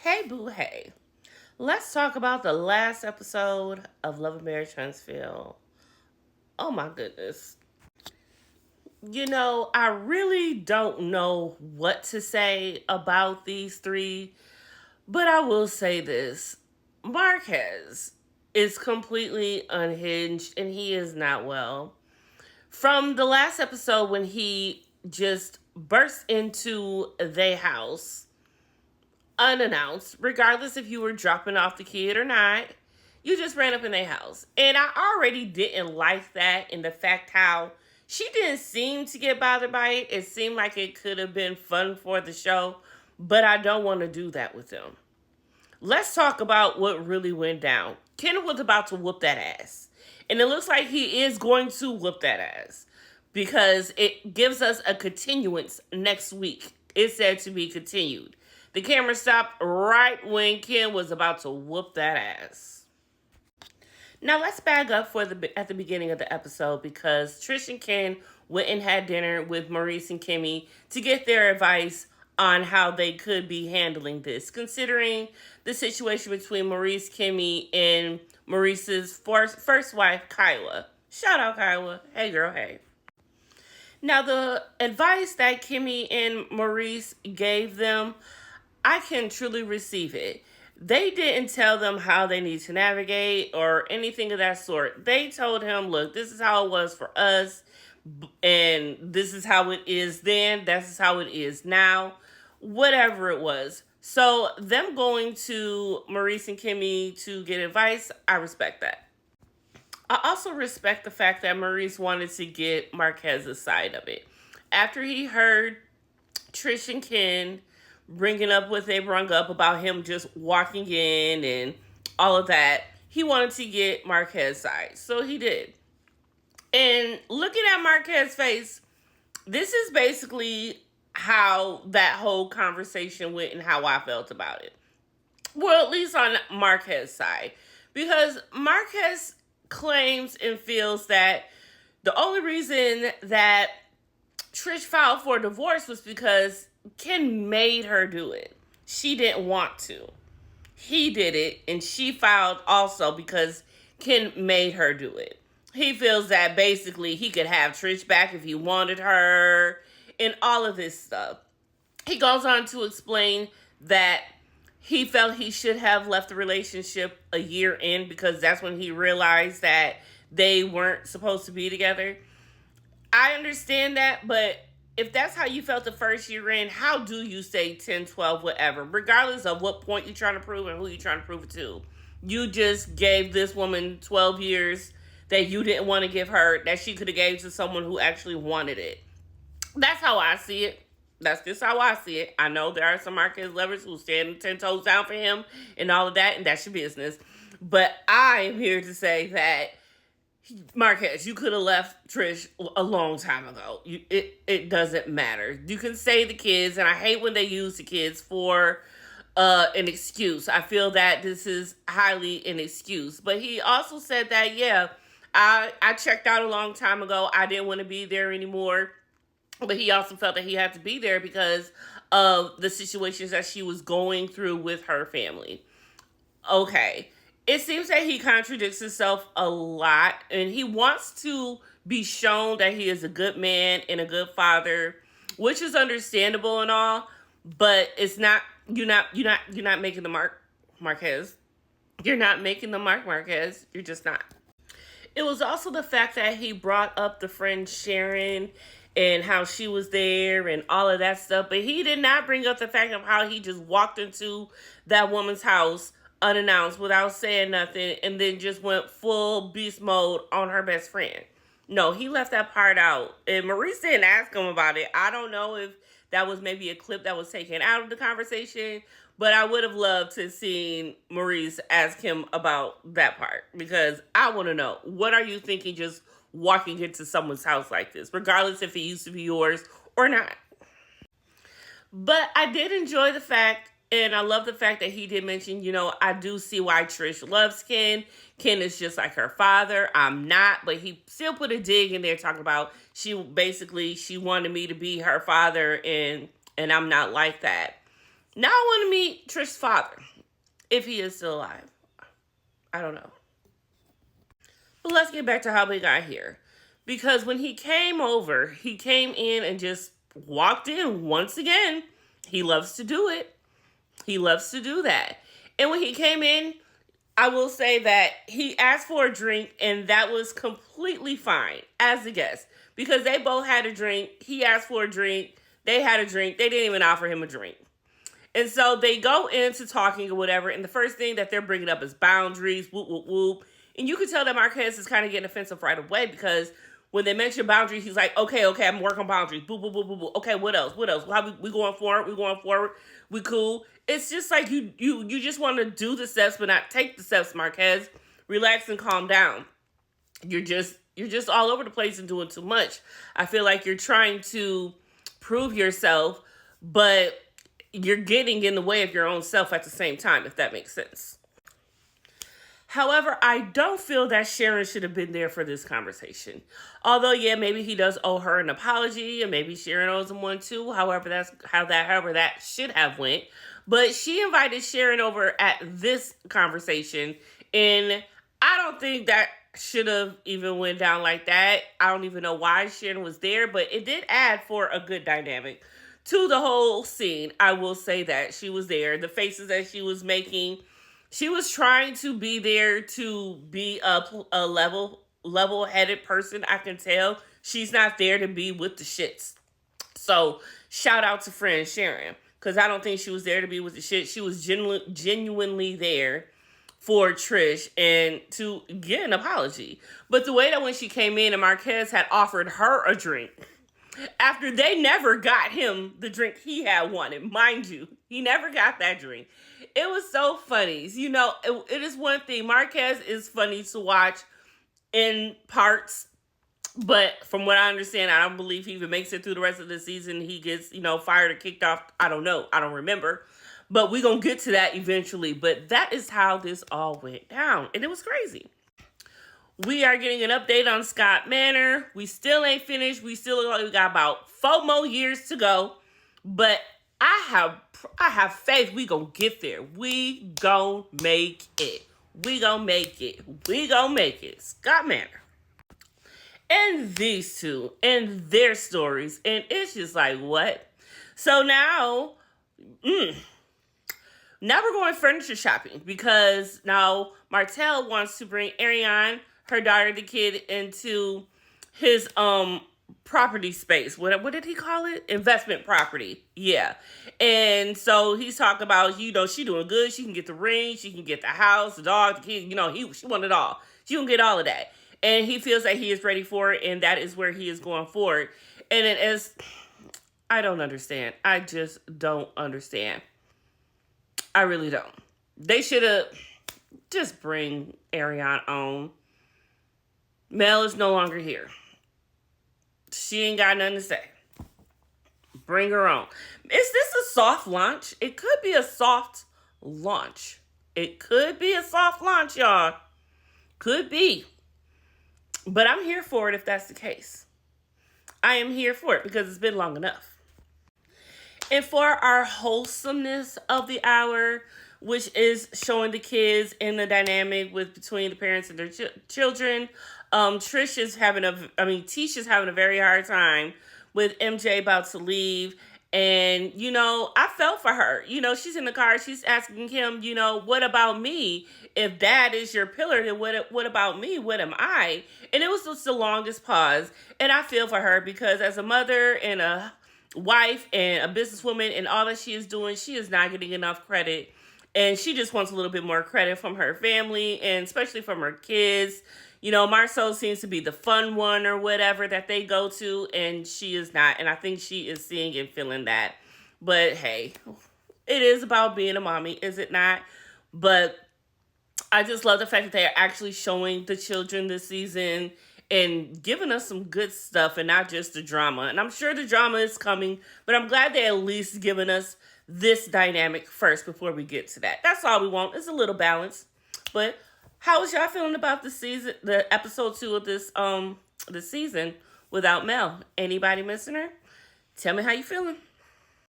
Hey, boo, hey. Let's talk about the last episode of Love and Marriage Huntsville. Oh my goodness. I really don't know what to say about these three, but I will say this. Marquez is completely unhinged and he is not well. From the last episode when he just burst into their house unannounced, regardless if you were dropping off the kid or not. You just ran up in their house. And I already didn't like that and the fact how she didn't seem to get bothered by it. It seemed like it could have been fun for the show, but I don't want to do that with them. Let's talk about what really went down. Kenneth was about to whoop that ass. And it looks like he is going to whoop that ass because it gives us a continuance next week. It's said to be continued. The camera stopped right when Ken was about to whoop that ass. Now let's back up at the beginning of the episode because Trish and Ken went and had dinner with Maurice and Kimmy to get their advice on how they could be handling this, considering the situation between Maurice, Kimmy, and Maurice's first wife, Kyla. Shout out, Kyla. Hey, girl, hey. Now, the advice that Kimmy and Maurice gave them, I can truly receive it. They didn't tell them how they need to navigate or anything of that sort. They told him, look, this is how it was for us, and this is how it is then, this is how it is now, whatever it was. So them going to Maurice and Kimmy to get advice, I respect that. I also respect the fact that Maurice wanted to get Marquez's side of it. After he heard Trish and Ken bringing up what they brung up about him just walking in and all of that, he wanted to get Marquez's side. So he did. And looking at Marquez's face, this is basically how that whole conversation went and how I felt about it. Well, at least on Marquez's side. Because Marquez claims and feels that the only reason that Trish filed for divorce was because Ken made her do it. She didn't want to. He did it, and she filed also because Ken made her do it. He feels that basically he could have Trish back if he wanted her, and all of this stuff. He goes on to explain that he felt he should have left the relationship a year in because that's when he realized that they weren't supposed to be together. I understand that, but if that's how you felt the first year in, how do you say 10, 12, whatever, regardless of what point you're trying to prove and who you're trying to prove it to? You just gave this woman 12 years that you didn't want to give her, that she could have gave to someone who actually wanted it. That's how I see it. That's just how I see it. I know there are some Marquez lovers who stand 10 toes down for him and all of that, and that's your business. But I am here to say that Marquez, you could have left Trish a long time ago. It doesn't matter. You can say the kids, and I hate when they use the kids for an excuse. I feel that this is highly an excuse. But he also said that, yeah, I checked out a long time ago. I didn't want to be there anymore. But he also felt that he had to be there because of the situations that she was going through with her family. Okay. It seems that he contradicts himself a lot, and he wants to be shown that he is a good man and a good father, which is understandable and all, but it's not. You're not making the mark, Marquez. You're not making the mark, Marquez. You're just not. It was also the fact that he brought up the friend Sharon and how she was there and all of that stuff, but he did not bring up the fact of how he just walked into that woman's house unannounced without saying nothing and then just went full beast mode on her best friend. No, he left that part out. And Maurice didn't ask him about it. I don't know if that was maybe a clip that was taken out of the conversation, but I would have loved to have seen Maurice ask him about that part because I want to know, what are you thinking just walking into someone's house like this, regardless if it used to be yours or not? But I did enjoy the fact, and I love the fact that he did mention, I do see why Trish loves Ken. Ken is just like her father. I'm not, but he still put a dig in there talking about she wanted me to be her father, and I'm not like that. Now I want to meet Trish's father, if he is still alive. I don't know. But let's get back to how we got here. Because when he came over, he came in and just walked in once again. He loves to do it. He loves to do that. And when he came in, I will say that he asked for a drink, and that was completely fine as a guest. Because they both had a drink. He asked for a drink. They had a drink. They didn't even offer him a drink. And so they go into talking or whatever, and the first thing that they're bringing up is boundaries, whoop, whoop, whoop. And you can tell that Marques is kind of getting offensive right away, because when they mention boundaries, he's like, okay, I'm working on boundaries. Boop, boop, boop, boop, boop. Okay, what else? How we going forward? We cool. It's just like you just want to do the steps, but not take the steps, Marques. Relax and calm down. You're just all over the place and doing too much. I feel like you're trying to prove yourself, but you're getting in the way of your own self at the same time, if that makes sense. However, I don't feel that Sharon should have been there for this conversation. Although, yeah, maybe he does owe her an apology, and maybe Sharon owes him one too. However that should have went. But she invited Sharon over at this conversation, and I don't think that should have even went down like that. I don't even know why Sharon was there, but it did add for a good dynamic to the whole scene. I will say that she was there. The faces that she was making, she was trying to be there to be a level-headed person. I can tell she's not there to be with the shits. So shout out to friend Sharon, because I don't think she was there to be with the shit. She was genuinely there for Trish and to get an apology. But the way that when she came in and Marques had offered her a drink, after they never got him the drink he had wanted, mind you, he never got that drink. It was so funny. You know, it is one thing. Marques is funny to watch in parts, but from what I understand, I don't believe he even makes it through the rest of the season. He gets, fired or kicked off. I don't know. I don't remember. But we're going to get to that eventually. But that is how this all went down. And it was crazy. We are getting an update on Scott Manor. We still ain't finished. We got about 4 more years to go. But I have faith we gonna get there. We gonna make it. We gonna make it. Scott Manor. And these two and their stories. And it's just like, what? So now we're going furniture shopping, because now Martell wants to bring Arionne, her daughter, the kid, into his property space. What did he call it? Investment property. Yeah. And so he's talking about, she doing good. She can get the ring. She can get the house, the dog, the kid. She wanted it all. She can get all of that. And he feels that he is ready for it, and that is where he is going forward. And it is, I don't understand. I just don't understand. I really don't. They should have just bring Arionne on. Mel is no longer here. She ain't got nothing to say. Bring her on. Is this a soft launch? It could be a soft launch. Y'all. Could be. But I'm here for it if that's the case. I am here for it because it's been long enough. And for our wholesomeness of the hour, which is showing the kids in the dynamic between the parents and their children, Tisha's having a very hard time with MJ about to leave. And, I felt for her. She's in the car. She's asking him, what about me? If dad is your pillar, then what about me? What am I? And it was just the longest pause. And I feel for her, because as a mother and a wife and a businesswoman and all that she is doing, she is not getting enough credit. And she just wants a little bit more credit from her family, and especially from her kids. Marceau seems to be the fun one or whatever that they go to, and she is not. And I think she is seeing and feeling that. But hey, it is about being a mommy, is it not? But I just love the fact that they are actually showing the children this season and giving us some good stuff and not just the drama. And I'm sure the drama is coming, but I'm glad they at least giving us this dynamic first before we get to that. That's all we want, is a little balance. But how is y'all feeling about the episode 2 of this season without Mel? Anybody missing her? Tell me how you feeling.